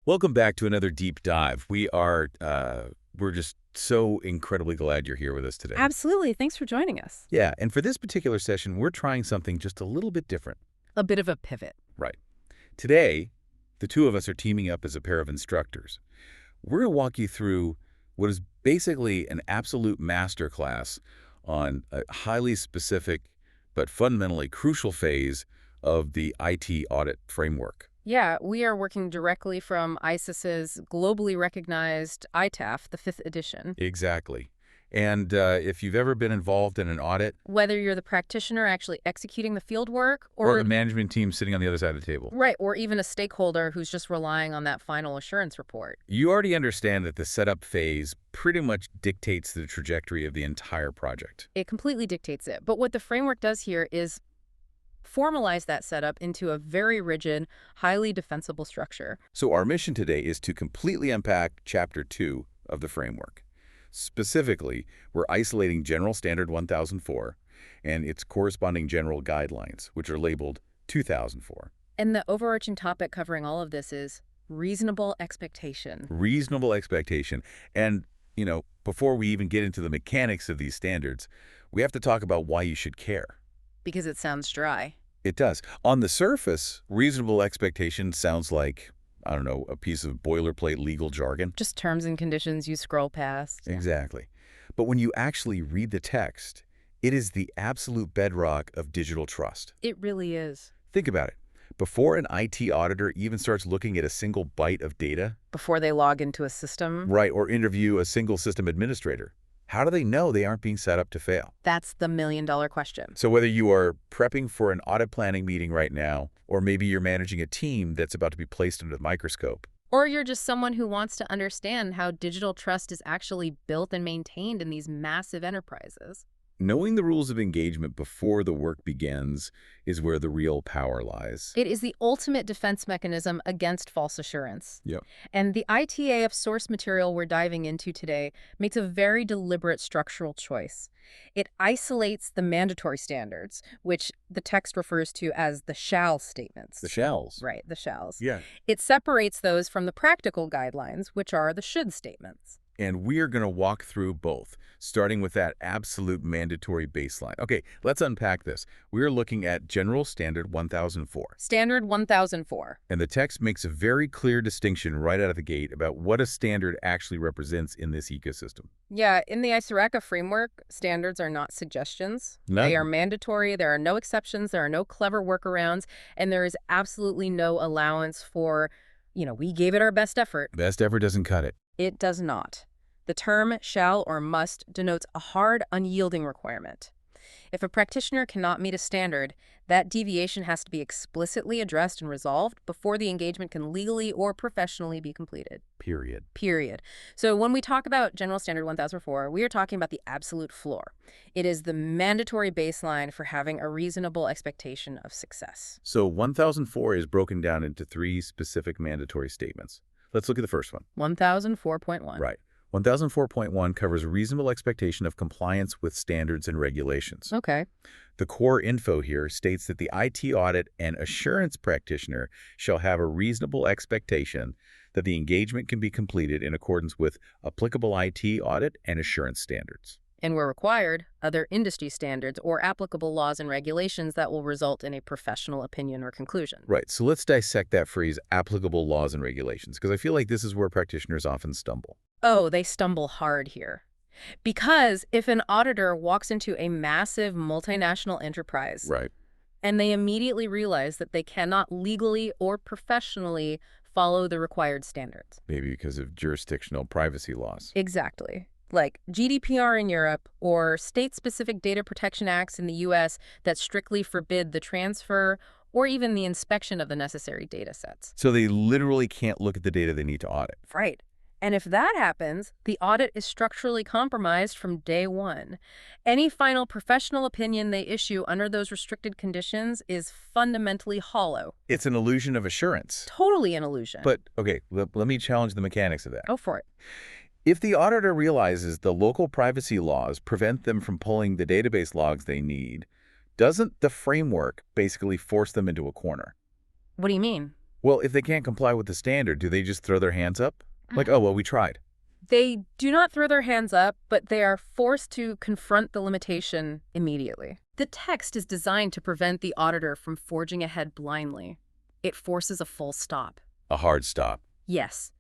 Welcome back to another deep dive. We're just so incredibly glad you're here with us today. Absolutely. Thanks for joining us. Yeah, and for this particular session, we're trying something just a little bit different. A bit of a pivot. Right. Today, the two of us are teaming up as a pair of instructors. We're going to walk you through what is basically an absolute masterclass on a highly specific but fundamentally crucial phase of the IT audit framework. Yeah, we are working directly from ISACA's globally recognized ITAF, the 5th edition. Exactly. And if you've ever been involved in an audit, Whether you're the practitioner actually executing the field work or the management team sitting on the other side of the table, right, or even a stakeholder who's just relying on that final assurance report. you already understand that the setup phase pretty much dictates the trajectory of the entire project. It completely dictates it. But what the framework does here is formalize that setup into a very rigid, highly defensible structure. So our mission today is to completely unpack Chapter 2 of the framework. Specifically, we're isolating General Standard 1004 and its corresponding general guidelines, which are labeled 2004. And the overarching topic covering all of this is reasonable expectation. Reasonable expectation. And, before we even get into the mechanics of these standards, we have to talk about why you should care. Because it sounds dry. It does. On the surface, reasonable expectation sounds like, I don't know, a piece of boilerplate legal jargon. Just terms and conditions you scroll past. Yeah. Exactly. But when you actually read the text, it is the absolute bedrock of digital trust. It really is. Think about it. Before an IT auditor even starts looking at a single byte of data, Before they log into a system. right, or interview a single system administrator, how do they know they aren't being set up to fail? That's the million-dollar question. So whether you are prepping for an audit planning meeting right now, or maybe you're managing a team that's about to be placed under the microscope, Or you're just someone who wants to understand how digital trust is actually built and maintained in these massive enterprises. knowing the rules of engagement before the work begins is where the real power lies. It is the ultimate defense mechanism against false assurance. Yep. And the ITAF source material we're diving into today makes a very deliberate structural choice. It isolates the mandatory standards, which the text refers to as the shall statements. The shalls. Right, the shalls. Yeah. It separates those from the practical guidelines, which are the should statements. And we're going to walk through both, starting with that absolute mandatory baseline. Okay, let's unpack this. We're looking at General Standard 1004. Standard 1004. And the text makes a very clear distinction right out of the gate about what a standard actually represents in this ecosystem. Yeah, in the ISACA framework, standards are not suggestions. No. They are mandatory. There are no exceptions. There are no clever workarounds. And there is absolutely no allowance for, we gave it our best effort. Best effort doesn't cut it. It does not. The term shall or must denotes a hard, unyielding requirement. If a practitioner cannot meet a standard, that deviation has to be explicitly addressed and resolved before the engagement can legally or professionally be completed. Period. So when we talk about General Standard 1004, we are talking about the absolute floor. It is the mandatory baseline for having a reasonable expectation of success. So 1004 is broken down into 3 specific mandatory statements. Let's look at the first one. 1004.1. Right. 1004.1 covers reasonable expectation of compliance with standards and regulations. Okay. The core info here states that the IT audit and assurance practitioner shall have a reasonable expectation that the engagement can be completed in accordance with applicable IT audit and assurance standards. And where required, other industry standards or applicable laws and regulations that will result in a professional opinion or conclusion. Right. So let's dissect that phrase, applicable laws and regulations, because I feel like this is where practitioners often stumble. Oh, they stumble hard here. Because if an auditor walks into a massive multinational enterprise, Right. and they immediately realize that they cannot legally or professionally follow the required standards. Maybe because of jurisdictional privacy laws. Exactly. Like GDPR in Europe or state-specific data protection acts in the U.S. that strictly forbid the transfer or even the inspection of the necessary data sets. So they literally can't look at the data they need to audit. Right. And if that happens, the audit is structurally compromised from day one. Any final professional opinion they issue under those restricted conditions is fundamentally hollow. It's an illusion of assurance. Totally an illusion. But, okay, let me challenge the mechanics of that. Go for it. If the auditor realizes the local privacy laws prevent them from pulling the database logs they need, doesn't the framework basically force them into a corner? What do you mean? Well, if they can't comply with the standard, do they just throw their hands up? Like, oh, well, we tried. They do not throw their hands up, but they are forced to confront the limitation immediately. The text is designed to prevent the auditor from forging ahead blindly. It forces a full stop. A hard stop. Yes.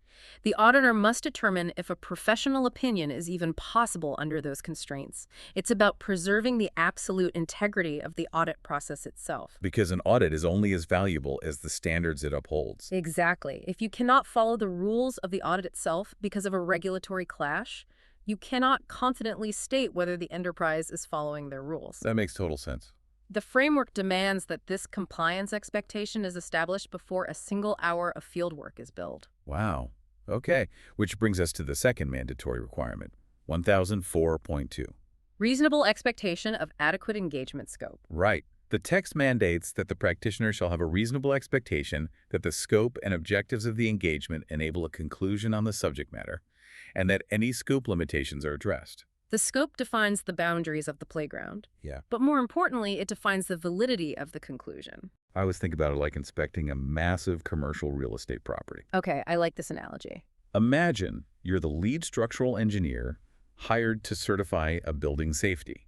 The auditor must determine if a professional opinion is even possible under those constraints. It's about preserving the absolute integrity of the audit process itself. Because an audit is only as valuable as the standards it upholds. Exactly. If you cannot follow the rules of the audit itself because of a regulatory clash, you cannot confidently state whether the enterprise is following their rules. That makes total sense. The framework demands that this compliance expectation is established before a single hour of fieldwork is billed. Wow. Okay, which brings us to the second mandatory requirement, 1004.2. Reasonable expectation of adequate engagement scope. Right. The text mandates that the practitioner shall have a reasonable expectation that the scope and objectives of the engagement enable a conclusion on the subject matter, and that any scope limitations are addressed. The scope defines the boundaries of the playground. Yeah. But more importantly, it defines the validity of the conclusion. I always think about it like inspecting a massive commercial real estate property. Okay, I like this analogy. Imagine you're the lead structural engineer hired to certify a building safety.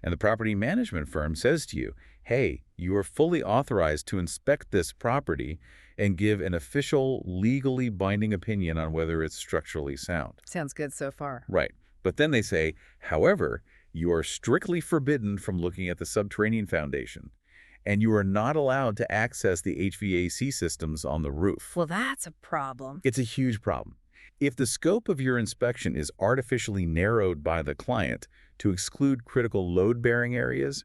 And the property management firm says to you, hey, you are fully authorized to inspect this property and give an official, legally binding opinion on whether it's structurally sound. Sounds good so far. Right. But then they say, however, you are strictly forbidden from looking at the subterranean foundation, and you are not allowed to access the HVAC systems on the roof. Well, that's a problem. It's a huge problem. If the scope of your inspection is artificially narrowed by the client to exclude critical load-bearing areas,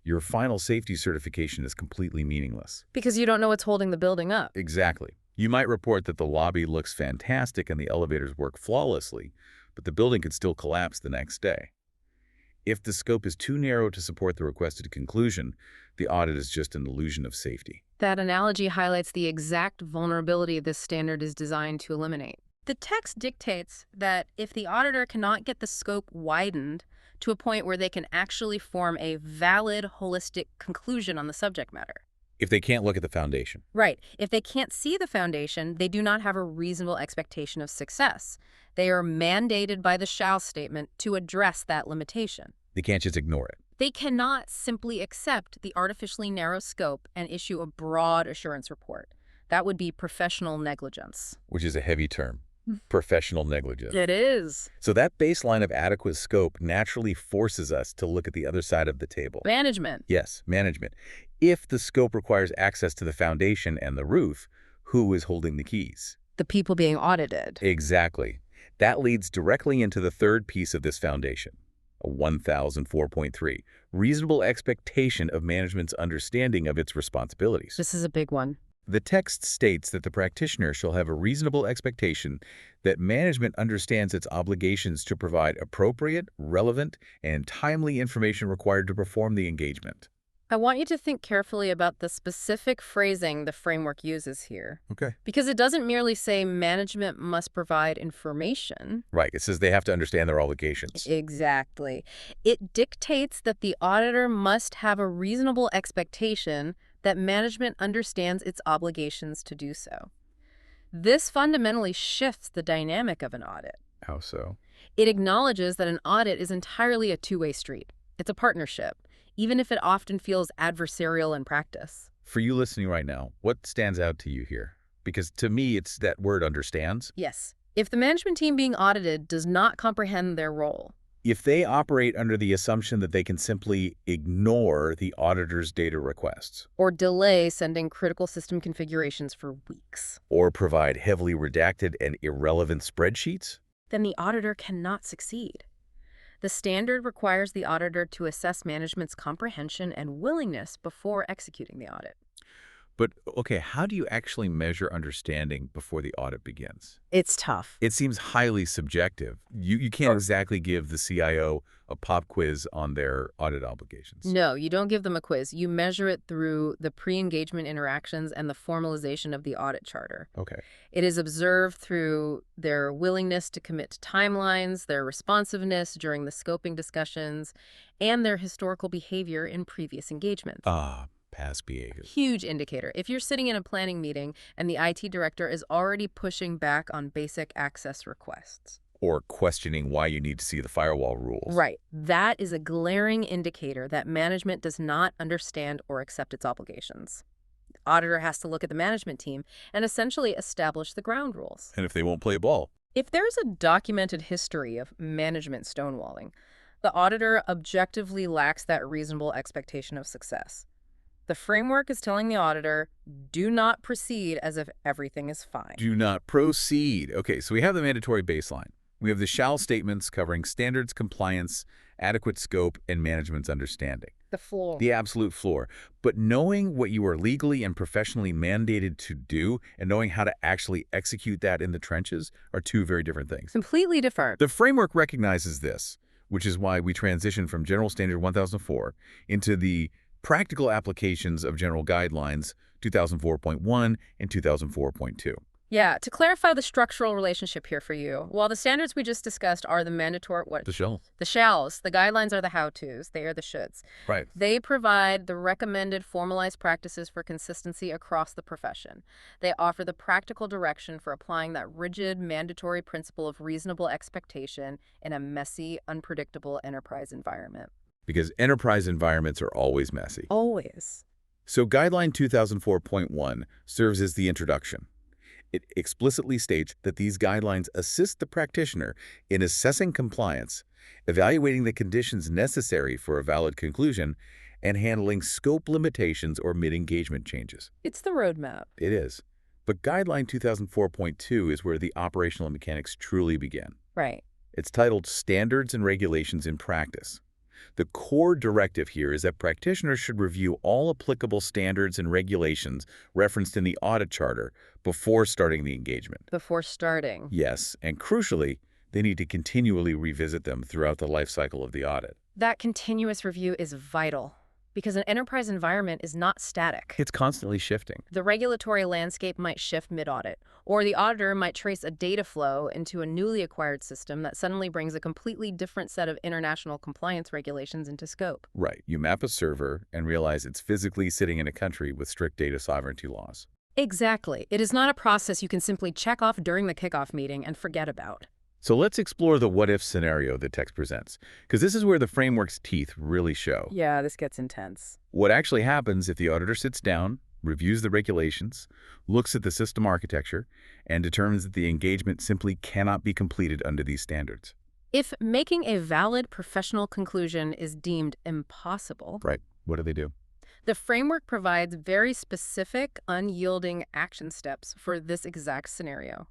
your final safety certification is completely meaningless. Because you don't know what's holding the building up. Exactly. You might report that the lobby looks fantastic and the elevators work flawlessly, but the building could still collapse the next day. If the scope is too narrow to support the requested conclusion, the audit is just an illusion of safety. That analogy highlights the exact vulnerability this standard is designed to eliminate. The text dictates that if the auditor cannot get the scope widened to a point where they can actually form a valid, holistic conclusion on the subject matter. If they can't look at the foundation. Right. If they can't see the foundation, they do not have a reasonable expectation of success. They are mandated by the shall statement to address that limitation. They can't just ignore it. They cannot simply accept the artificially narrow scope and issue a broad assurance report. That would be professional negligence. Which is a heavy term. Professional negligence. It is. So that baseline of adequate scope naturally forces us to look at the other side of the table. Management. Yes, management. If the scope requires access to the foundation and the roof, who is holding the keys? The people being audited. Exactly. That leads directly into the third piece of this foundation, 1004.3, reasonable expectation of management's understanding of its responsibilities. This is a big one. The text states that the practitioner shall have a reasonable expectation that management understands its obligations to provide appropriate, relevant, and timely information required to perform the engagement. I want you to think carefully about the specific phrasing the framework uses here. Okay. Because it doesn't merely say management must provide information. Right. It says they have to understand their obligations. Exactly. It dictates that the auditor must have a reasonable expectation that management understands its obligations to do so. This fundamentally shifts the dynamic of an audit. How so? It acknowledges that an audit is entirely a two-way street. It's a partnership, even if it often feels adversarial in practice. For you listening right now, what stands out to you here? Because to me, it's that word understands. Yes. If the management team being audited does not comprehend their role, if they operate under the assumption that they can simply ignore the auditor's data requests, or delay sending critical system configurations for weeks, or provide heavily redacted and irrelevant spreadsheets, then the auditor cannot succeed. The standard requires the auditor to assess management's comprehension and willingness before executing the audit. But, okay, how do you actually measure understanding before the audit begins? It's tough. It seems highly subjective. You can't exactly give the CIO a pop quiz on their audit obligations. No, you don't give them a quiz. You measure it through the pre-engagement interactions and the formalization of the audit charter. Okay. It is observed through their willingness to commit to timelines, their responsiveness during the scoping discussions, and their historical behavior in previous engagements. past behavior. Huge indicator. If you're sitting in a planning meeting and the IT director is already pushing back on basic access requests. Or questioning why you need to see the firewall rules. Right. That is a glaring indicator that management does not understand or accept its obligations. The auditor has to look at the management team and essentially establish the ground rules. And if they won't play ball, If there's a documented history of management stonewalling, the auditor objectively lacks that reasonable expectation of success. The framework is telling the auditor, do not proceed as if everything is fine. do not proceed. Okay, so we have the mandatory baseline. We have the shall statements covering standards, compliance, adequate scope, and management's understanding. The floor. The absolute floor. But knowing what you are legally and professionally mandated to do and knowing how to actually execute that in the trenches are two very different things. Completely different. The framework recognizes this, which is why we transition from General Standard 1004 into the practical applications of General Guidelines 2004.1 and 2004.2. Yeah, to clarify the structural relationship here for you, while the standards we just discussed are the mandatory, The shall. the shalls, the guidelines are the how-tos, they are the shoulds. Right. They provide the recommended formalized practices for consistency across the profession. They offer the practical direction for applying that rigid, mandatory principle of reasonable expectation in a messy, unpredictable enterprise environment. Because enterprise environments are always messy. Always. So Guideline 2004.1 serves as the introduction. It explicitly states that these guidelines assist the practitioner in assessing compliance, evaluating the conditions necessary for a valid conclusion, and handling scope limitations or mid-engagement changes. It's the roadmap. It is. But Guideline 2004.2 is where the operational mechanics truly begin. Right. It's titled Standards and Regulations in Practice. The core directive here is that practitioners should review all applicable standards and regulations referenced in the audit charter before starting the engagement. Before starting. Yes, and crucially, they need to continually revisit them throughout the life cycle of the audit. That continuous review is vital because an enterprise environment is not static. It's constantly shifting. The regulatory landscape might shift mid-audit, or the auditor might trace a data flow into a newly acquired system that suddenly brings a completely different set of international compliance regulations into scope. Right. You map a server and realize it's physically sitting in a country with strict data sovereignty laws. Exactly. It is not a process you can simply check off during the kickoff meeting and forget about. So let's explore the what-if scenario the text presents, because this is where the framework's teeth really show. Yeah, this gets intense. What actually happens if the auditor sits down, reviews the regulations, looks at the system architecture, and determines that the engagement simply cannot be completed under these standards? If making a valid professional conclusion is deemed impossible, Right. What do they do? the framework provides very specific, unyielding action steps for this exact scenario.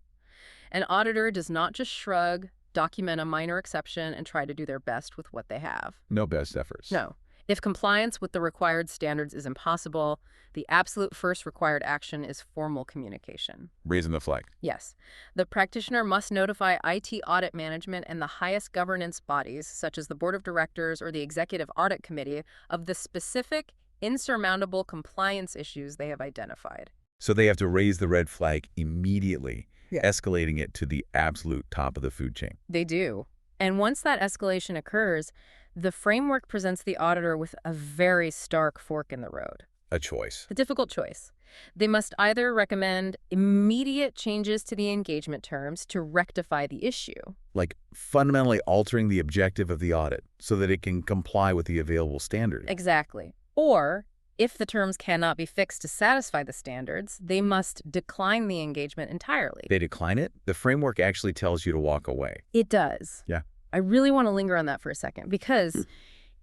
An auditor does not just shrug, document a minor exception, and try to do their best with what they have. No best efforts. No. If compliance with the required standards is impossible, the absolute first required action is formal communication. Raising the flag. Yes. The practitioner must notify IT audit management and the highest governance bodies, such as the Board of Directors or the Executive Audit Committee, of the specific, insurmountable compliance issues they have identified. So they have to raise the red flag immediately, Yeah. escalating it to the absolute top of the food chain. They do. And once that escalation occurs, the framework presents the auditor with a very stark fork in the road. A choice. A difficult choice. They must either recommend immediate changes to the engagement terms to rectify the issue. Like fundamentally altering the objective of the audit so that it can comply with the available standard. Exactly. Or, if the terms cannot be fixed to satisfy the standards, they must decline the engagement entirely. They decline it, the framework actually tells you to walk away. It does. Yeah. I really want to linger on that for a second because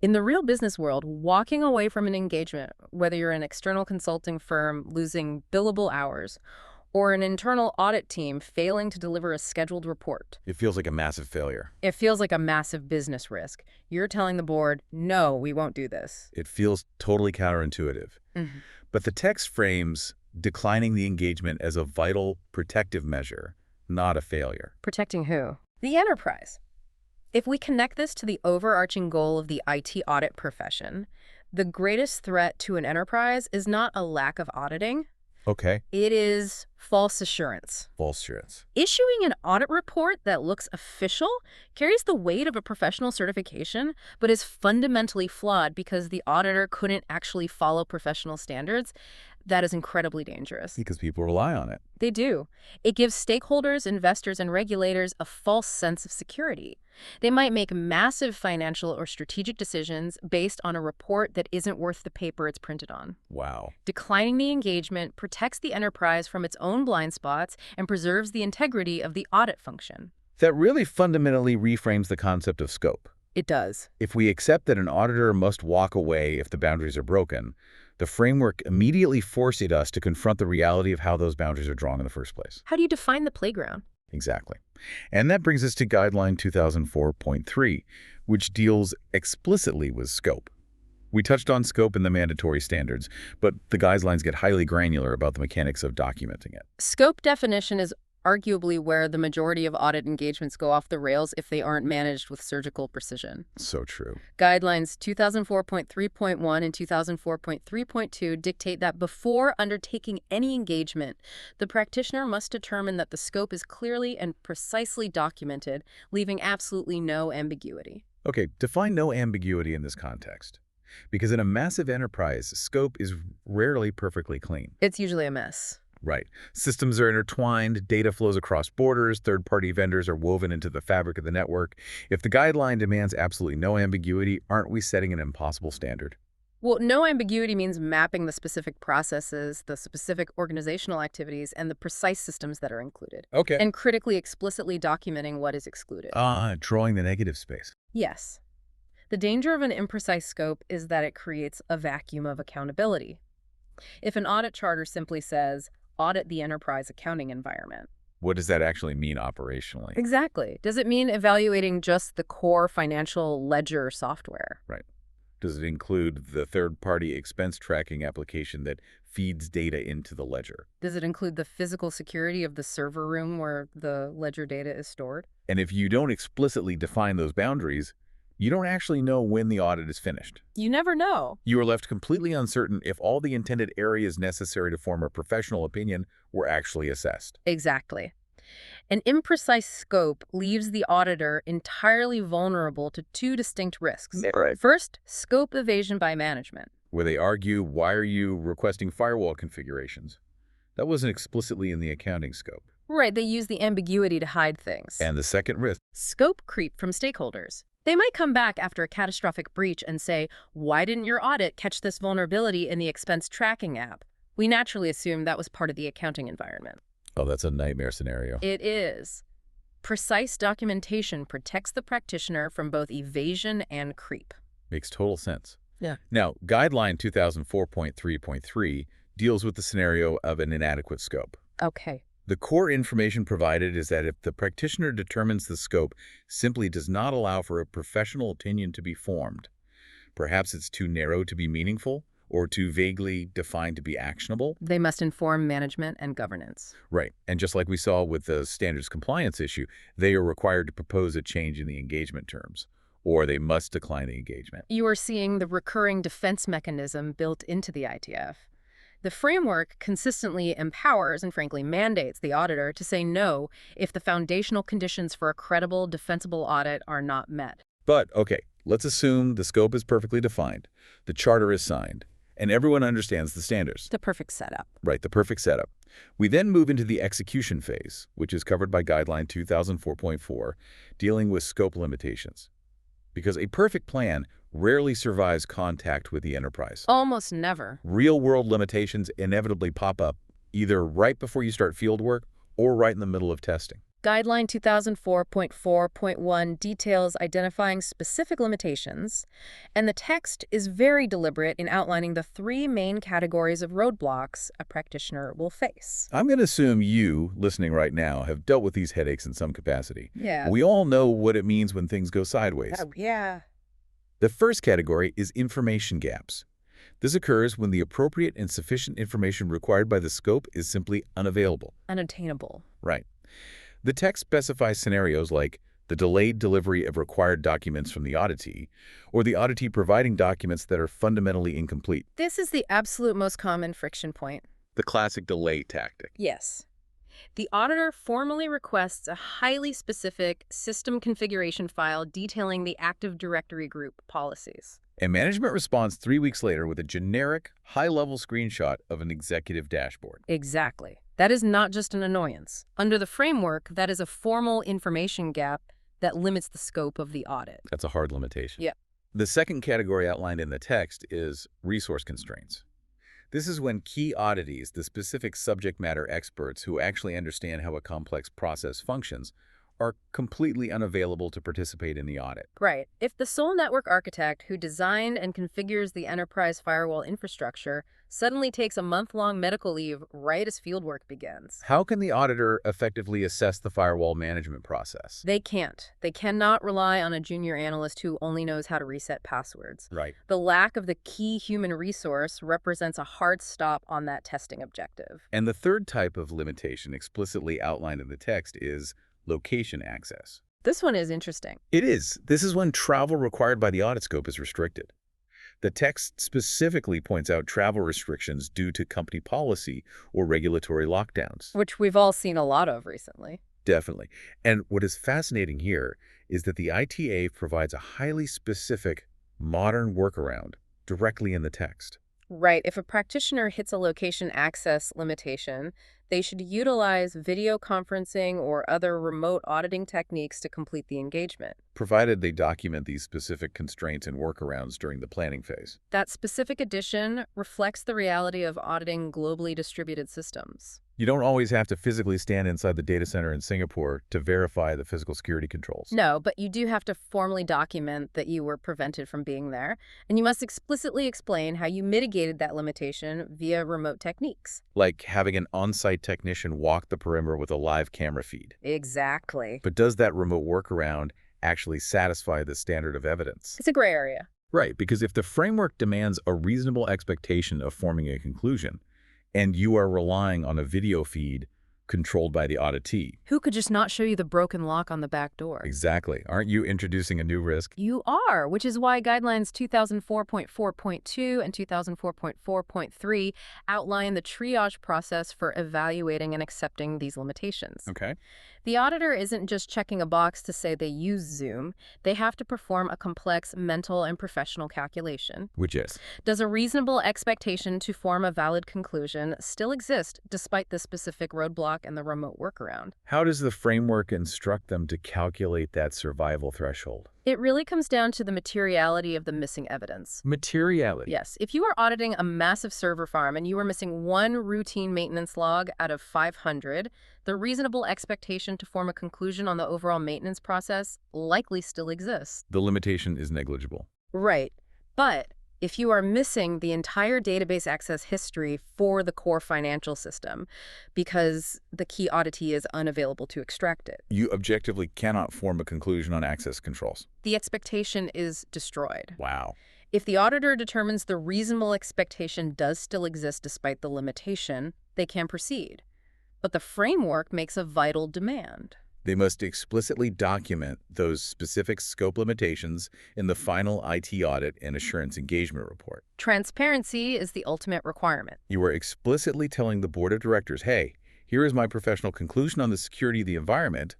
in the real business world, walking away from an engagement, whether you're an external consulting firm losing billable hours or an internal audit team failing to deliver a scheduled report, It feels like a massive failure. it feels like a massive business risk. You're telling the board, no, we won't do this. It feels totally counterintuitive. Mhm. But the text frames declining the engagement as a vital protective measure, not a failure. Protecting who? The enterprise. If we connect this to the overarching goal of the IT audit profession, the greatest threat to an enterprise is not a lack of auditing, Okay. It is false assurance. False assurance. Issuing an audit report that looks official carries the weight of a professional certification, but is fundamentally flawed because the auditor couldn't actually follow professional standards. That is incredibly dangerous. Because people rely on it. They do. It gives stakeholders, investors, and regulators a false sense of security. They might make massive financial or strategic decisions based on a report that isn't worth the paper it's printed on. Wow. Declining the engagement protects the enterprise from its own blind spots and preserves the integrity of the audit function. That really fundamentally reframes the concept of scope. It does. If we accept that an auditor must walk away if the boundaries are broken, the framework immediately forces us to confront the reality of how those boundaries are drawn in the first place. How do you define the playground? Exactly. And that brings us to Guideline 2004.3, which deals explicitly with scope. We touched on scope in the mandatory standards, but the guidelines get highly granular about the mechanics of documenting it. Scope definition is arguably where the majority of audit engagements go off the rails if they aren't managed with surgical precision. So true. Guidelines 2004.3.1 and 2004.3.2 dictate that before undertaking any engagement, the practitioner must determine that the scope is clearly and precisely documented, leaving absolutely no ambiguity. Okay, define no ambiguity in this context. Because in a massive enterprise, scope is rarely perfectly clean. It's usually a mess. Right. Systems are intertwined, data flows across borders, third-party vendors are woven into the fabric of the network. If the guideline demands absolutely no ambiguity, aren't we setting an impossible standard? Well, no ambiguity means mapping the specific processes, the specific organizational activities, and the precise systems that are included. Okay. And critically explicitly documenting what is excluded. Drawing the negative space. Yes. The danger of an imprecise scope is that it creates a vacuum of accountability. If an audit charter simply says, audit the enterprise accounting environment. What does that actually mean operationally? Exactly. Does it mean evaluating just the core financial ledger software? Right. Does it include the third-party expense tracking application that feeds data into the ledger? Does it include the physical security of the server room where the ledger data is stored? And if you don't explicitly define those boundaries, you don't actually know when the audit is finished. You never know. You are left completely uncertain if all the intended areas necessary to form a professional opinion were actually assessed. Exactly. An imprecise scope leaves the auditor entirely vulnerable to two distinct risks. Right. First, scope evasion by management. Where they argue, why are you requesting firewall configurations? That wasn't explicitly in the accounting scope. Right, they use the ambiguity to hide things. And the second risk. Scope creep from stakeholders. They might come back after a catastrophic breach and say, why didn't your audit catch this vulnerability in the expense tracking app? We naturally assume that was part of the accounting environment. Oh, that's a nightmare scenario. It is. Precise documentation protects the practitioner from both evasion and creep. Makes total sense. Yeah. Now, Guideline 2004.3.3 deals with the scenario of an inadequate scope. Okay. The core information provided is that if the practitioner determines the scope simply does not allow for a professional opinion to be formed, perhaps it's too narrow to be meaningful or too vaguely defined to be actionable. They must inform management and governance. Right. And just like we saw with the standards compliance issue, they are required to propose a change in the engagement terms, or they must decline the engagement. You are seeing the recurring defense mechanism built into the ITAF. The framework consistently empowers and frankly mandates the auditor to say no if the foundational conditions for a credible, defensible audit are not met. But, okay, let's assume the scope is perfectly defined, the charter is signed, and everyone understands the standards. The perfect setup. Right, the perfect setup. We then move into the execution phase, which is covered by Guideline 2004.4, dealing with scope limitations. Because a perfect plan rarely survives contact with the enterprise. Almost never. Real-world limitations inevitably pop up, either right before you start field work or right in the middle of testing. Guideline 2004.4.1 details identifying specific limitations, and the text is very deliberate in outlining the three main categories of roadblocks a practitioner will face. I'm going to assume you, listening right now, have dealt with these headaches in some capacity. Yeah. We all know what it means when things go sideways. Yeah. The first category is information gaps. This occurs when the appropriate and sufficient information required by the scope is simply unavailable. Unattainable. Right. The text specifies scenarios like the delayed delivery of required documents from the auditee, or the auditee providing documents that are fundamentally incomplete. This is the absolute most common friction point. The classic delay tactic. Yes. The auditor formally requests a highly specific system configuration file detailing the Active Directory group policies. And management responds 3 weeks later with a generic, high-level screenshot of an executive dashboard. Exactly. That is not just an annoyance. Under the framework, that is a formal information gap that limits the scope of the audit. That's a hard limitation. Yeah. The second category outlined in the text is resource constraints. This is when key auditees, the specific subject matter experts who actually understand how a complex process functions, are completely unavailable to participate in the audit. Right. If the sole network architect who designed and configures the enterprise firewall infrastructure suddenly takes a month-long medical leave right as fieldwork begins. How can the auditor effectively assess the firewall management process? They can't. They cannot rely on a junior analyst who only knows how to reset passwords. Right. The lack of the key human resource represents a hard stop on that testing objective. And the third type of limitation explicitly outlined in the text is location access. This one is interesting. It is. This is when travel required by the audit scope is restricted. The text specifically points out travel restrictions due to company policy or regulatory lockdowns. Which we've all seen a lot of recently. Definitely. And what is fascinating here is that the ITA provides a highly specific, modern workaround directly in the text. Right. If a practitioner hits a location access limitation, they should utilize video conferencing or other remote auditing techniques to complete the engagement. Provided they document these specific constraints and workarounds during the planning phase. That specific addition reflects the reality of auditing globally distributed systems. You don't always have to physically stand inside the data center in Singapore to verify the physical security controls. No, but you do have to formally document that you were prevented from being there, and you must explicitly explain how you mitigated that limitation via remote techniques. Like having an on-site technician walk the perimeter with a live camera feed. Exactly. But does that remote workaround actually satisfy the standard of evidence? It's a gray area. Right, because if the framework demands a reasonable expectation of forming a conclusion, and you are relying on a video feed controlled by the auditee. Who could just not show you the broken lock on the back door? Exactly. Aren't you introducing a new risk? You are, which is why Guidelines 2004.4.2 and 2004.4.3 outline the triage process for evaluating and accepting these limitations. Okay. The auditor isn't just checking a box to say they use Zoom. They have to perform a complex mental and professional calculation. Which is? Does a reasonable expectation to form a valid conclusion still exist despite the specific roadblock and the remote workaround? How does the framework instruct them to calculate that survival threshold? It really comes down to the materiality of the missing evidence. Materiality. Yes, if you are auditing a massive server farm and you are missing one routine maintenance log out of 500, the reasonable expectation to form a conclusion on the overall maintenance process likely still exists. The limitation is negligible. Right, but if you are missing the entire database access history for the core financial system because the key auditee is unavailable to extract it, You objectively cannot form a conclusion on access controls. the expectation is destroyed. Wow. If the auditor determines the reasonable expectation does still exist despite the limitation, they can proceed. But the framework makes a vital demand. They must explicitly document those specific scope limitations in the final IT audit and assurance engagement report. Transparency is the ultimate requirement. You are explicitly telling the board of directors, hey, here is my professional conclusion on the security of the environment,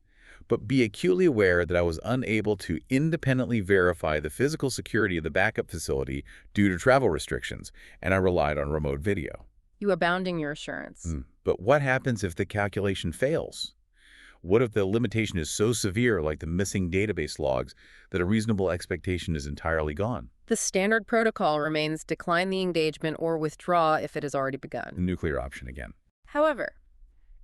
but be acutely aware that I was unable to independently verify the physical security of the backup facility due to travel restrictions, and I relied on remote video. You are bounding your assurance. But what happens if the calculation fails? What if the limitation is so severe, like the missing database logs, that a reasonable expectation is entirely gone? The standard protocol remains decline the engagement or withdraw if it has already begun. The nuclear option again. However,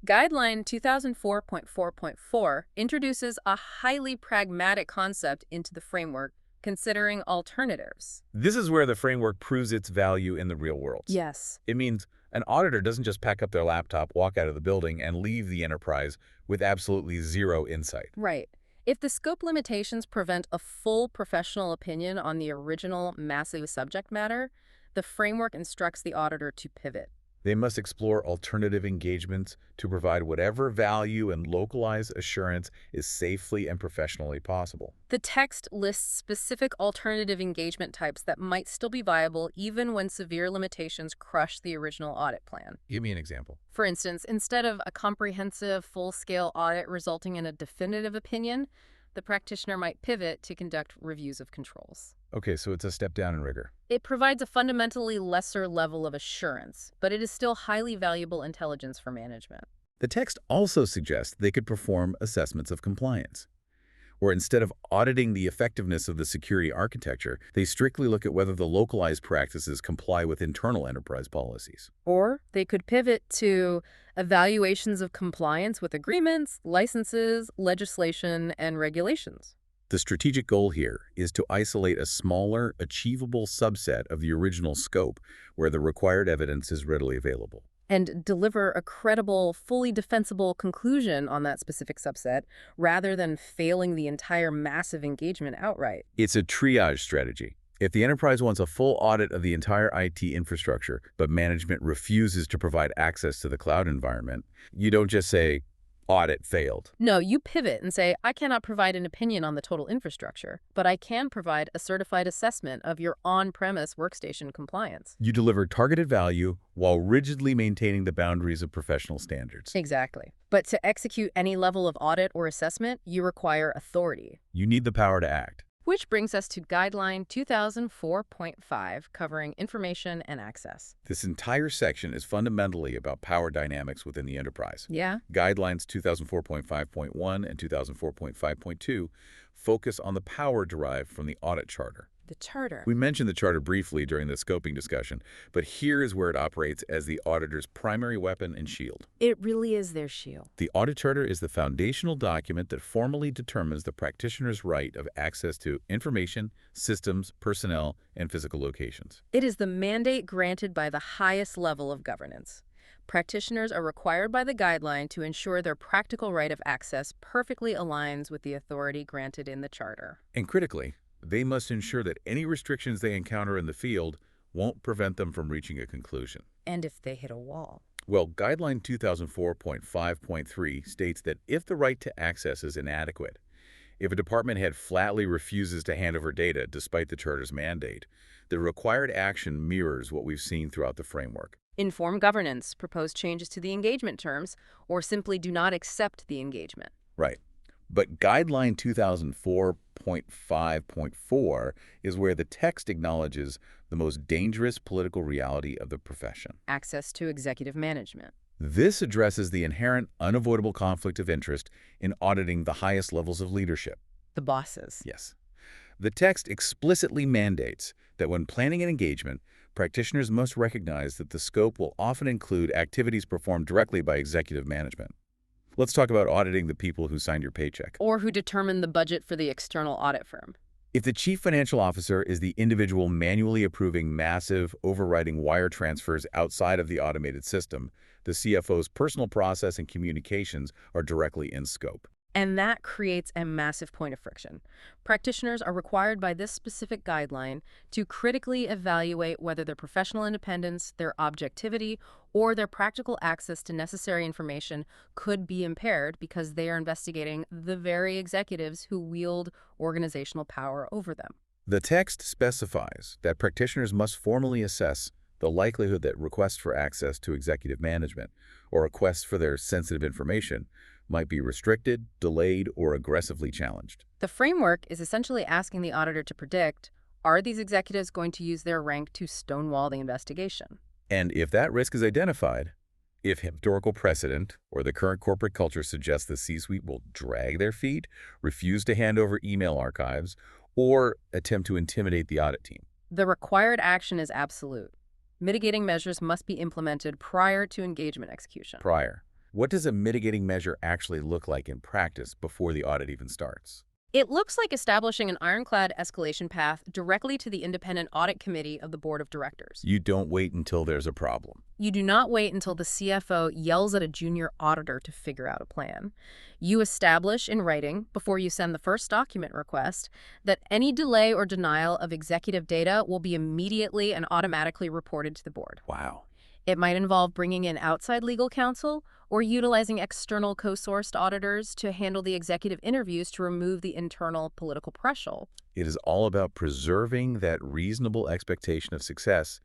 Guideline 2004.4.4 introduces a highly pragmatic concept into the framework, considering alternatives. This is where the framework proves its value in the real world. Yes. It means an auditor doesn't just pack up their laptop, walk out of the building, and leave the enterprise with absolutely zero insight. Right. If the scope limitations prevent a full professional opinion on the original massive subject matter, the framework instructs the auditor to pivot. They must explore alternative engagements to provide whatever value and localized assurance is safely and professionally possible. The text lists specific alternative engagement types that might still be viable even when severe limitations crush the original audit plan. Give me an example. For instance, instead of a comprehensive, full-scale audit resulting in a definitive opinion, the practitioner might pivot to conduct reviews of controls. Okay, so it's a step down in rigor. It provides a fundamentally lesser level of assurance, but it is still highly valuable intelligence for management. The text also suggests they could perform assessments of compliance, where instead of auditing the effectiveness of the security architecture, they strictly look at whether the localized practices comply with internal enterprise policies. Or they could pivot to evaluations of compliance with agreements, licenses, legislation, and regulations. The strategic goal here is to isolate a smaller, achievable subset of the original scope where the required evidence is readily available. And deliver a credible, fully defensible conclusion on that specific subset rather than failing the entire massive engagement outright. It's a triage strategy. If the enterprise wants a full audit of the entire IT infrastructure, but management refuses to provide access to the cloud environment, you don't just say, audit failed. No, you pivot and say, I cannot provide an opinion on the total infrastructure, but I can provide a certified assessment of your on-premise workstation compliance. You deliver targeted value while rigidly maintaining the boundaries of professional standards. Exactly. But to execute any level of audit or assessment, you require authority. You need the power to act. Which brings us to Guideline 2004.5, covering information and access. This entire section is fundamentally about power dynamics within the enterprise. Yeah? Guidelines 2004.5.1 and 2004.5.2 focus on the power derived from the audit charter. The charter. We mentioned the charter briefly during the scoping discussion, but here is where it operates as the auditor's primary weapon and shield. It really is their shield. The audit charter is the foundational document that formally determines the practitioner's right of access to information, systems, personnel, and physical locations. It is the mandate granted by the highest level of governance. Practitioners are required by the guideline to ensure their practical right of access perfectly aligns with the authority granted in the charter. And critically, they must ensure that any restrictions they encounter in the field won't prevent them from reaching a conclusion. And if they hit a wall? Well, Guideline 2004.5.3 states that if the right to access is inadequate, if a department head flatly refuses to hand over data despite the charter's mandate, the required action mirrors what we've seen throughout the framework. Inform governance, propose changes to the engagement terms, or simply do not accept the engagement. Right. But Guideline 2004.5.4 is where the text acknowledges the most dangerous political reality of the profession. Access to executive management. This addresses the inherent, unavoidable conflict of interest in auditing the highest levels of leadership. The bosses. Yes. The text explicitly mandates that when planning an engagement, practitioners must recognize that the scope will often include activities performed directly by executive management. Let's talk about auditing the people who signed your paycheck. Or who determine the budget for the external audit firm. If the chief financial officer is the individual manually approving massive, overriding wire transfers outside of the automated system, the CFO's personal process and communications are directly in scope. And that creates a massive point of friction. Practitioners are required by this specific guideline to critically evaluate whether their professional independence, their objectivity, or their practical access to necessary information could be impaired because they are investigating the very executives who wield organizational power over them. The text specifies that practitioners must formally assess the likelihood that requests for access to executive management or requests for their sensitive information might be restricted, delayed, or aggressively challenged. The framework is essentially asking the auditor to predict, are these executives going to use their rank to stonewall the investigation? And if that risk is identified, if historical precedent or the current corporate culture suggests the C-suite will drag their feet, refuse to hand over email archives, or attempt to intimidate the audit team. The required action is absolute. Mitigating measures must be implemented prior to engagement execution. Prior. What does a mitigating measure actually look like in practice before the audit even starts? It looks like establishing an ironclad escalation path directly to the independent audit committee of the board of directors. You don't wait until there's a problem. You do not wait until the CFO yells at a junior auditor to figure out a plan. You establish in writing, before you send the first document request, that any delay or denial of executive data will be immediately and automatically reported to the board. Wow. It might involve bringing in outside legal counsel or utilizing external co-sourced auditors to handle the executive interviews to remove the internal political pressure. It is all about preserving that reasonable expectation of success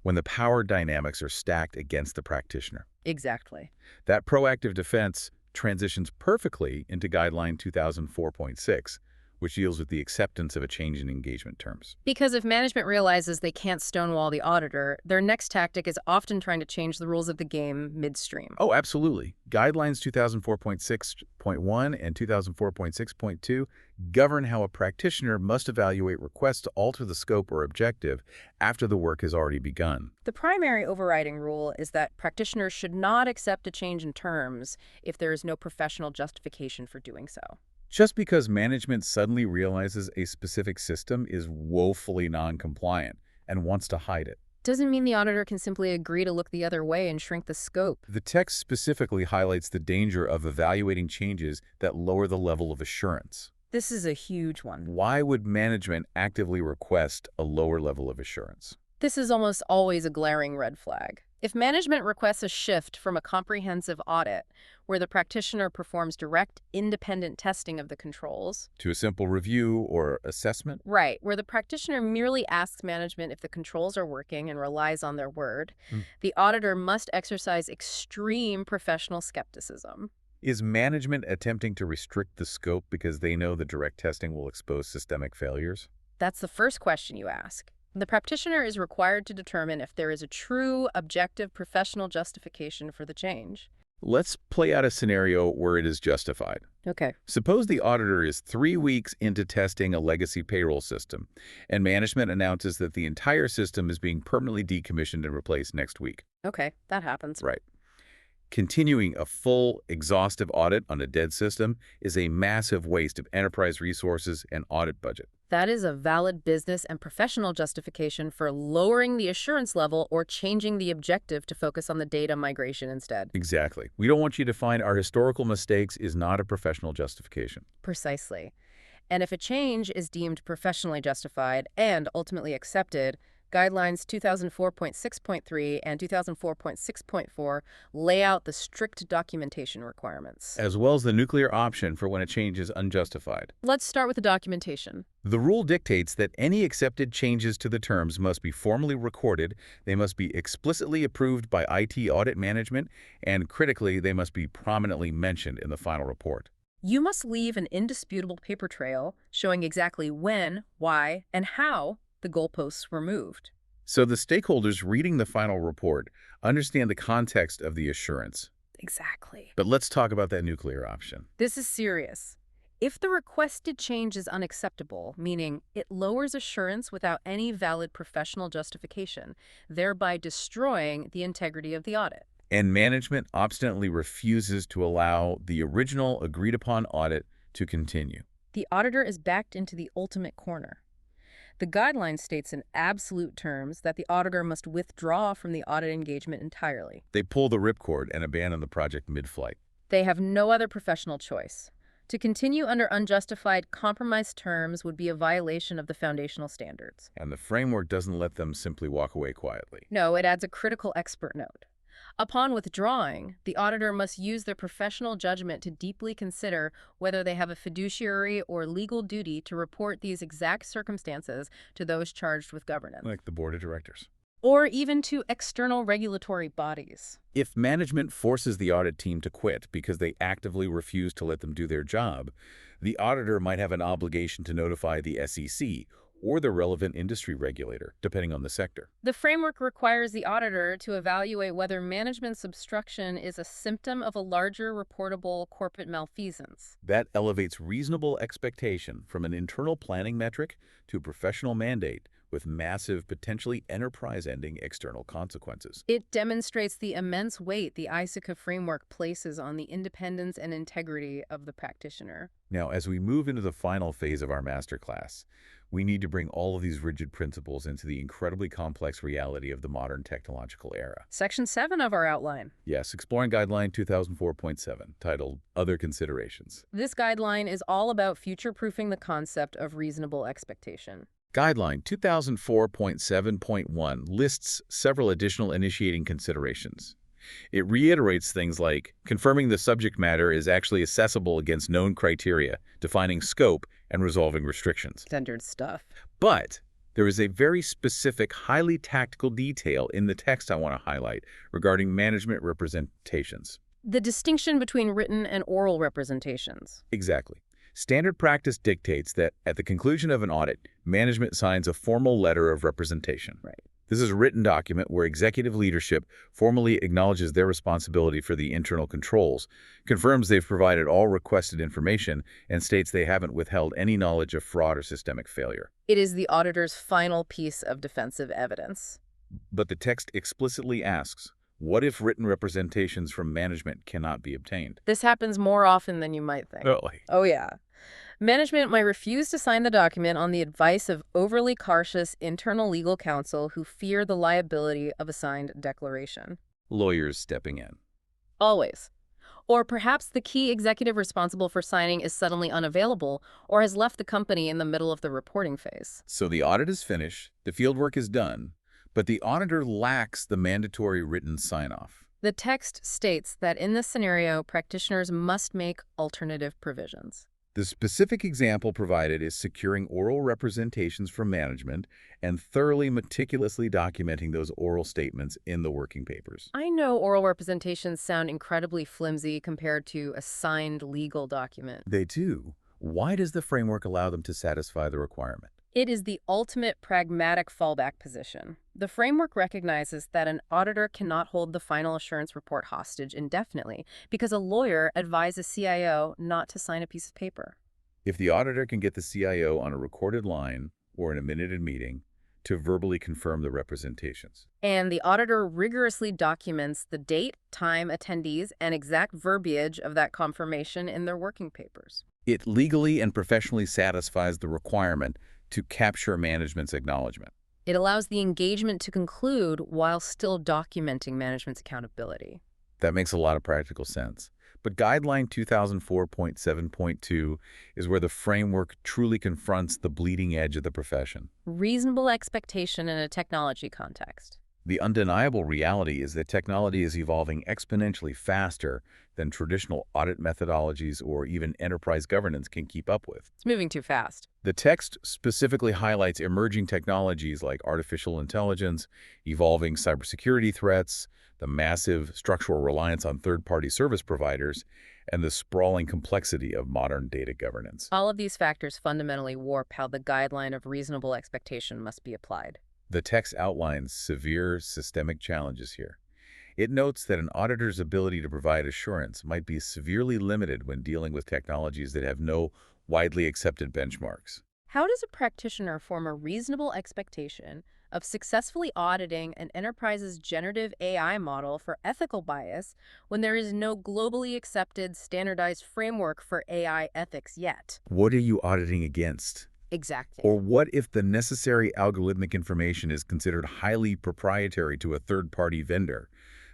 when the power dynamics are stacked against the practitioner. Exactly. That proactive defense transitions perfectly into Guideline 2004.6, which deals with the acceptance of a change in engagement terms. Because if management realizes they can't stonewall the auditor, their next tactic is often trying to change the rules of the game midstream. Oh, absolutely. Guidelines 2004.6.1 and 2004.6.2 govern how a practitioner must evaluate requests to alter the scope or objective after the work has already begun. The primary overriding rule is that practitioners should not accept a change in terms if there is no professional justification for doing so. Just because management suddenly realizes a specific system is woefully non-compliant and wants to hide it. Doesn't mean the auditor can simply agree to look the other way and shrink the scope. The text specifically highlights the danger of evaluating changes that lower the level of assurance. This is a huge one. Why would management actively request a lower level of assurance? This is almost always a glaring red flag. If management requests a shift from a comprehensive audit, where the practitioner performs direct, independent testing of the controls, To a simple review or assessment? right, where the practitioner merely asks management if the controls are working and relies on their word, the auditor must exercise extreme professional skepticism. Is management attempting to restrict the scope because they know the direct testing will expose systemic failures? That's the first question you ask. The practitioner is required to determine if there is a true, objective, professional justification for the change. Let's play out a scenario where it is justified. Okay. Suppose the auditor is 3 weeks into testing a legacy payroll system, and management announces that the entire system is being permanently decommissioned and replaced next week. Okay, that happens. Right. Continuing a full, exhaustive audit on a dead system is a massive waste of enterprise resources and audit budget. That is a valid business and professional justification for lowering the assurance level or changing the objective to focus on the data migration instead. Exactly. We don't want you to find our historical mistakes is not a professional justification. Precisely. And if a change is deemed professionally justified and ultimately accepted, Guidelines 2004.6.3 and 2004.6.4 lay out the strict documentation requirements, As well as the nuclear option for when a change is unjustified. Let's start with the documentation. The rule dictates that any accepted changes to the terms must be formally recorded, they must be explicitly approved by IT audit management, and critically, they must be prominently mentioned in the final report. You must leave an indisputable paper trail showing exactly when, why, and how the goalposts were moved. So the stakeholders reading the final report understand the context of the assurance. Exactly. But let's talk about that nuclear option. This is serious. If the requested change is unacceptable, meaning it lowers assurance without any valid professional justification, thereby destroying the integrity of the audit, And management obstinately refuses to allow the original agreed-upon audit to continue. the auditor is backed into the ultimate corner. The guideline states in absolute terms that the auditor must withdraw from the audit engagement entirely. They pull the ripcord and abandon the project mid-flight. They have no other professional choice. To continue under unjustified, compromised terms would be a violation of the foundational standards. And the framework doesn't let them simply walk away quietly. No, it adds a critical expert note. Upon withdrawing, the auditor must use their professional judgment to deeply consider whether they have a fiduciary or legal duty to report these exact circumstances to those charged with governance, Like the board of directors. or even to external regulatory bodies. If management forces the audit team to quit because they actively refuse to let them do their job, the auditor might have an obligation to notify the SEC or the relevant industry regulator, depending on the sector. The framework requires the auditor to evaluate whether management's obstruction is a symptom of a larger reportable corporate malfeasance. That elevates reasonable expectation from an internal planning metric to a professional mandate with massive, potentially enterprise-ending external consequences. It demonstrates the immense weight the ISACA framework places on the independence and integrity of the practitioner. Now, as we move into the final phase of our masterclass, we need to bring all of these rigid principles into the incredibly complex reality of the modern technological era. Section 7 of our outline. Yes, Exploring Guideline 2004.7, titled Other Considerations. This guideline is all about future-proofing the concept of reasonable expectation. Guideline 2004.7.1 lists several additional initiating considerations. It reiterates things like confirming the subject matter is actually accessible against known criteria, defining scope, and resolving restrictions. Standard stuff. But there is a very specific, highly tactical detail in the text I want to highlight regarding management representations. The distinction between written and oral representations. Exactly. Standard practice dictates that at the conclusion of an audit, management signs a formal letter of representation. Right. This is a written document where executive leadership formally acknowledges their responsibility for the internal controls, confirms they've provided all requested information, and states they haven't withheld any knowledge of fraud or systemic failure. It is the auditor's final piece of defensive evidence. But the text explicitly asks, what if written representations from management cannot be obtained? This happens more often than you might think. Really? Oh, yeah. Management might refuse to sign the document on the advice of overly cautious internal legal counsel who fear the liability of a signed declaration. Lawyers stepping in. Always. Or perhaps the key executive responsible for signing is suddenly unavailable or has left the company in the middle of the reporting phase. So the audit is finished, the fieldwork is done, but the auditor lacks the mandatory written sign-off. The text states that in this scenario, practitioners must make alternative provisions. The specific example provided is securing oral representations from management and thoroughly meticulously documenting those oral statements in the working papers. I know oral representations sound incredibly flimsy compared to a signed legal document. They do. Why does the framework allow them to satisfy the requirement? It is the ultimate pragmatic fallback position. The framework recognizes that an auditor cannot hold the final assurance report hostage indefinitely because a lawyer advised a CIO not to sign a piece of paper. If the auditor can get the CIO on a recorded line or in a minuted meeting to verbally confirm the representations. And the auditor rigorously documents the date, time, attendees, and exact verbiage of that confirmation in their working papers. It legally and professionally satisfies the requirement to capture management's acknowledgement. It allows the engagement to conclude while still documenting management's accountability. That makes a lot of practical sense. But Guideline 2004.7.2 is where the framework truly confronts the bleeding edge of the profession. Reasonable expectation in a technology context. The undeniable reality is that technology is evolving exponentially faster than traditional audit methodologies or even enterprise governance can keep up with. It's moving too fast. The text specifically highlights emerging technologies like artificial intelligence, evolving cybersecurity threats, the massive structural reliance on third-party service providers, and the sprawling complexity of modern data governance. All of these factors fundamentally warp how the guideline of reasonable expectation must be applied. The text outlines severe systemic challenges here. It notes that an auditor's ability to provide assurance might be severely limited when dealing with technologies that have no widely accepted benchmarks. How does a practitioner form a reasonable expectation of successfully auditing an enterprise's generative AI model for ethical bias when there is no globally accepted standardized framework for AI ethics yet? What are you auditing against? Exactly. Or what if the necessary algorithmic information is considered highly proprietary to a third-party vendor,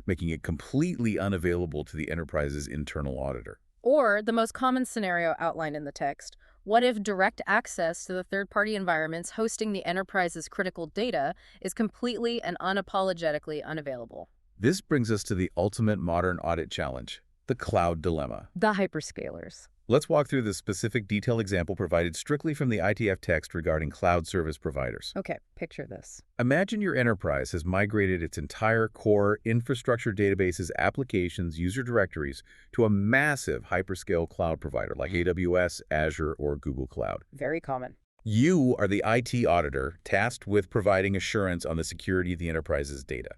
making it completely unavailable to the enterprise's internal auditor? Or the most common scenario outlined in the text, what if direct access to the third-party environments hosting the enterprise's critical data is completely and unapologetically unavailable? This brings us to the ultimate modern audit challenge, the cloud dilemma. The hyperscalers. Let's walk through the specific detailed example provided strictly from the ITAF text regarding cloud service providers. Okay, picture this. Imagine your enterprise has migrated its entire core infrastructure databases, applications, user directories to a massive hyperscale cloud provider like AWS, Azure, or Google Cloud. Very common. You are the IT auditor tasked with providing assurance on the security of the enterprise's data.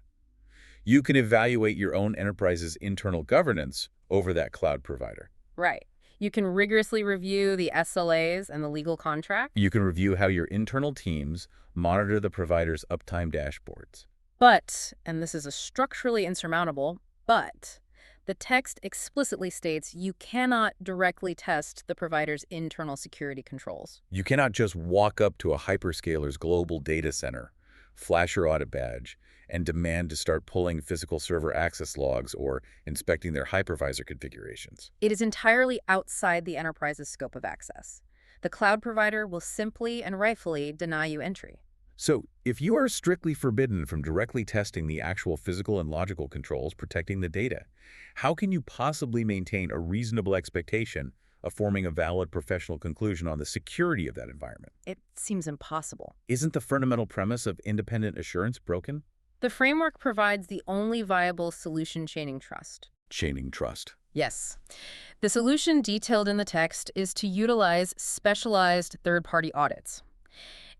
You can evaluate your own enterprise's internal governance over that cloud provider. Right. You can rigorously review the SLAs and the legal contract. You can review how your internal teams monitor the provider's uptime dashboards. But, and this is a structurally insurmountable, but the text explicitly states you cannot directly test the provider's internal security controls. You cannot just walk up to a hyperscaler's global data center, flash your audit badge, and demand to start pulling physical server access logs or inspecting their hypervisor configurations. It is entirely outside the enterprise's scope of access. The cloud provider will simply and rightfully deny you entry. So, if you are strictly forbidden from directly testing the actual physical and logical controls protecting the data, how can you possibly maintain a reasonable expectation of forming a valid professional conclusion on the security of that environment? It seems impossible. Isn't the fundamental premise of independent assurance broken? The framework provides the only viable solution: chaining trust. Chaining trust. Yes. The solution detailed in the text is to utilize specialized third-party audits.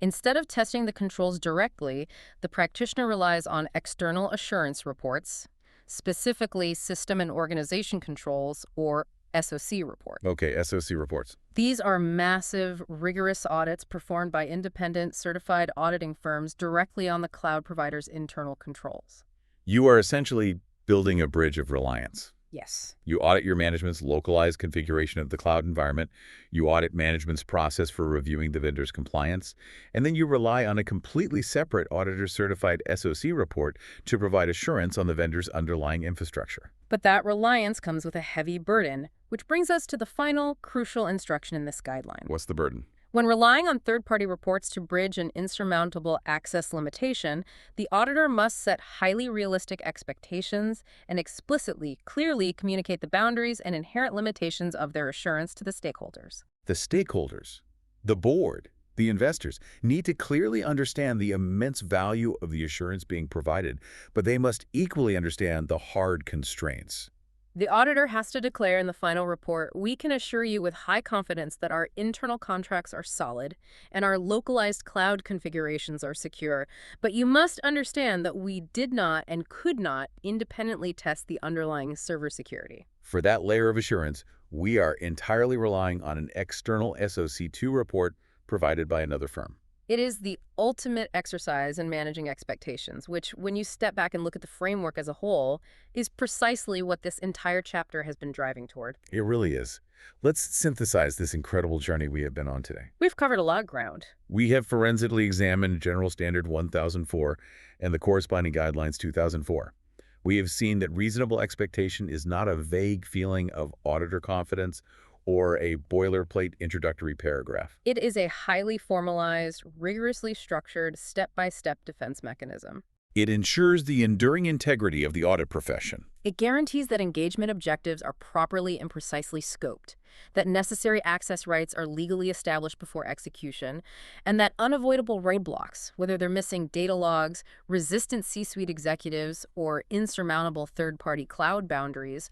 Instead of testing the controls directly, the practitioner relies on external assurance reports, specifically system and organization controls, or SOC report. Okay, SOC reports. These are massive, rigorous audits performed by independent, certified auditing firms directly on the cloud provider's internal controls. You are essentially building a bridge of reliance. Yes. You audit your management's localized configuration of the cloud environment, you audit management's process for reviewing the vendor's compliance, and then you rely on a completely separate auditor-certified SOC report to provide assurance on the vendor's underlying infrastructure. But that reliance comes with a heavy burden, which brings us to the final, crucial instruction in this guideline. What's the burden? When relying on third-party reports to bridge an insurmountable access limitation, the auditor must set highly realistic expectations and explicitly, clearly communicate the boundaries and inherent limitations of their assurance to the stakeholders. The stakeholders, the board, the investors need to clearly understand the immense value of the assurance being provided, but they must equally understand the hard constraints. The auditor has to declare in the final report, "We can assure you with high confidence that our internal contracts are solid and our localized cloud configurations are secure, but you must understand that we did not and could not independently test the underlying server security." For that layer of assurance, we are entirely relying on an external SOC2 report provided by another firm. It is the ultimate exercise in managing expectations, which, when you step back and look at the framework as a whole, is precisely what this entire chapter has been driving toward. It really is. Let's synthesize this incredible journey we have been on today. We've covered a lot of ground. We have forensically examined General Standard 1004 and the corresponding guidelines 2004. We have seen that reasonable expectation is not a vague feeling of auditor confidence or a boilerplate introductory paragraph. It is a highly formalized, rigorously structured, step-by-step defense mechanism. It ensures the enduring integrity of the audit profession. It guarantees that engagement objectives are properly and precisely scoped, that necessary access rights are legally established before execution, and that unavoidable roadblocks, whether they're missing data logs, resistant C-suite executives, or insurmountable third-party cloud boundaries,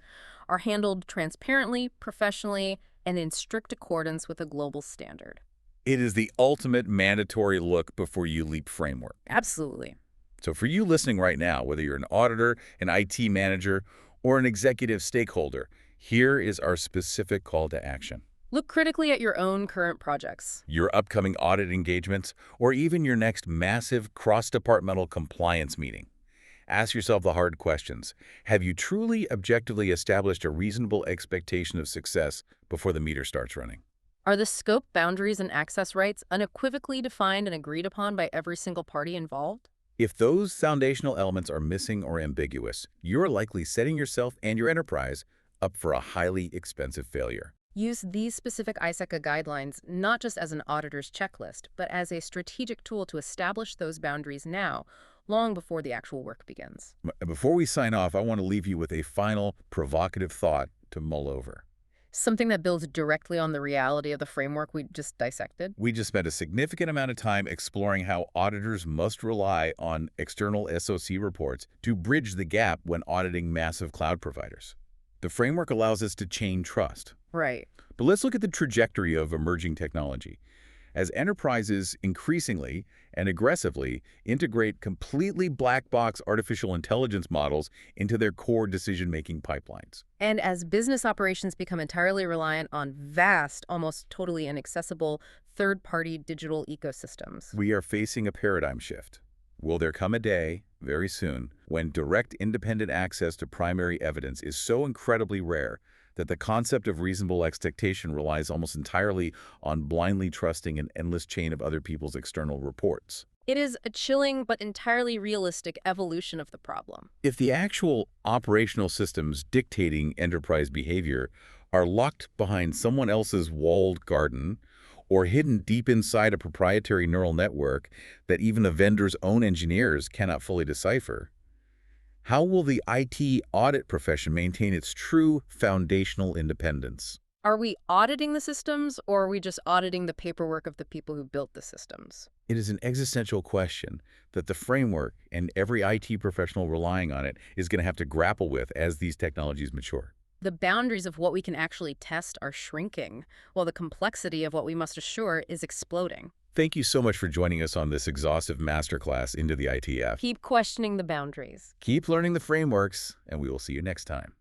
are handled transparently, professionally, and in strict accordance with a global standard. It is the ultimate mandatory look before you leap framework. Absolutely. So for you listening right now, whether you're an auditor, an IT manager, or an executive stakeholder, here is our specific call to action. Look critically at your own current projects, Your upcoming audit engagements, or even your next massive cross-departmental compliance meeting. Ask yourself the hard questions. Have you truly objectively established a reasonable expectation of success before the meter starts running? Are the scope, boundaries, and access rights unequivocally defined and agreed upon by every single party involved? If those foundational elements are missing or ambiguous, you're likely setting yourself and your enterprise up for a highly expensive failure. Use these specific ISACA guidelines not just as an auditor's checklist, but as a strategic tool to establish those boundaries now, long before the actual work begins. Before we sign off, I want to leave you with a final provocative thought to mull over. Something that builds directly on the reality of the framework we just dissected. We just spent a significant amount of time exploring how auditors must rely on external SOC reports to bridge the gap when auditing massive cloud providers. The framework allows us to chain trust. Right. But let's look at the trajectory of emerging technology. As enterprises increasingly and aggressively integrate completely black box artificial intelligence models into their core decision-making pipelines. And as business operations become entirely reliant on vast, almost totally inaccessible, third-party digital ecosystems. We are facing a paradigm shift. Will there come a day, very soon, when direct independent access to primary evidence is so incredibly rare that the concept of reasonable expectation relies almost entirely on blindly trusting an endless chain of other people's external reports? It is a chilling but entirely realistic evolution of the problem. If the actual operational systems dictating enterprise behavior are locked behind someone else's walled garden, or hidden deep inside a proprietary neural network that even the vendor's own engineers cannot fully decipher? How will the IT audit profession maintain its true foundational independence? Are we auditing the systems, or are we just auditing the paperwork of the people who built the systems? It is an existential question that the framework and every IT professional relying on it is going to have to grapple with as these technologies mature. The boundaries of what we can actually test are shrinking, while the complexity of what we must assure is exploding. Thank you so much for joining us on this exhaustive masterclass into the ITF. Keep questioning the boundaries. Keep learning the frameworks, and we will see you next time.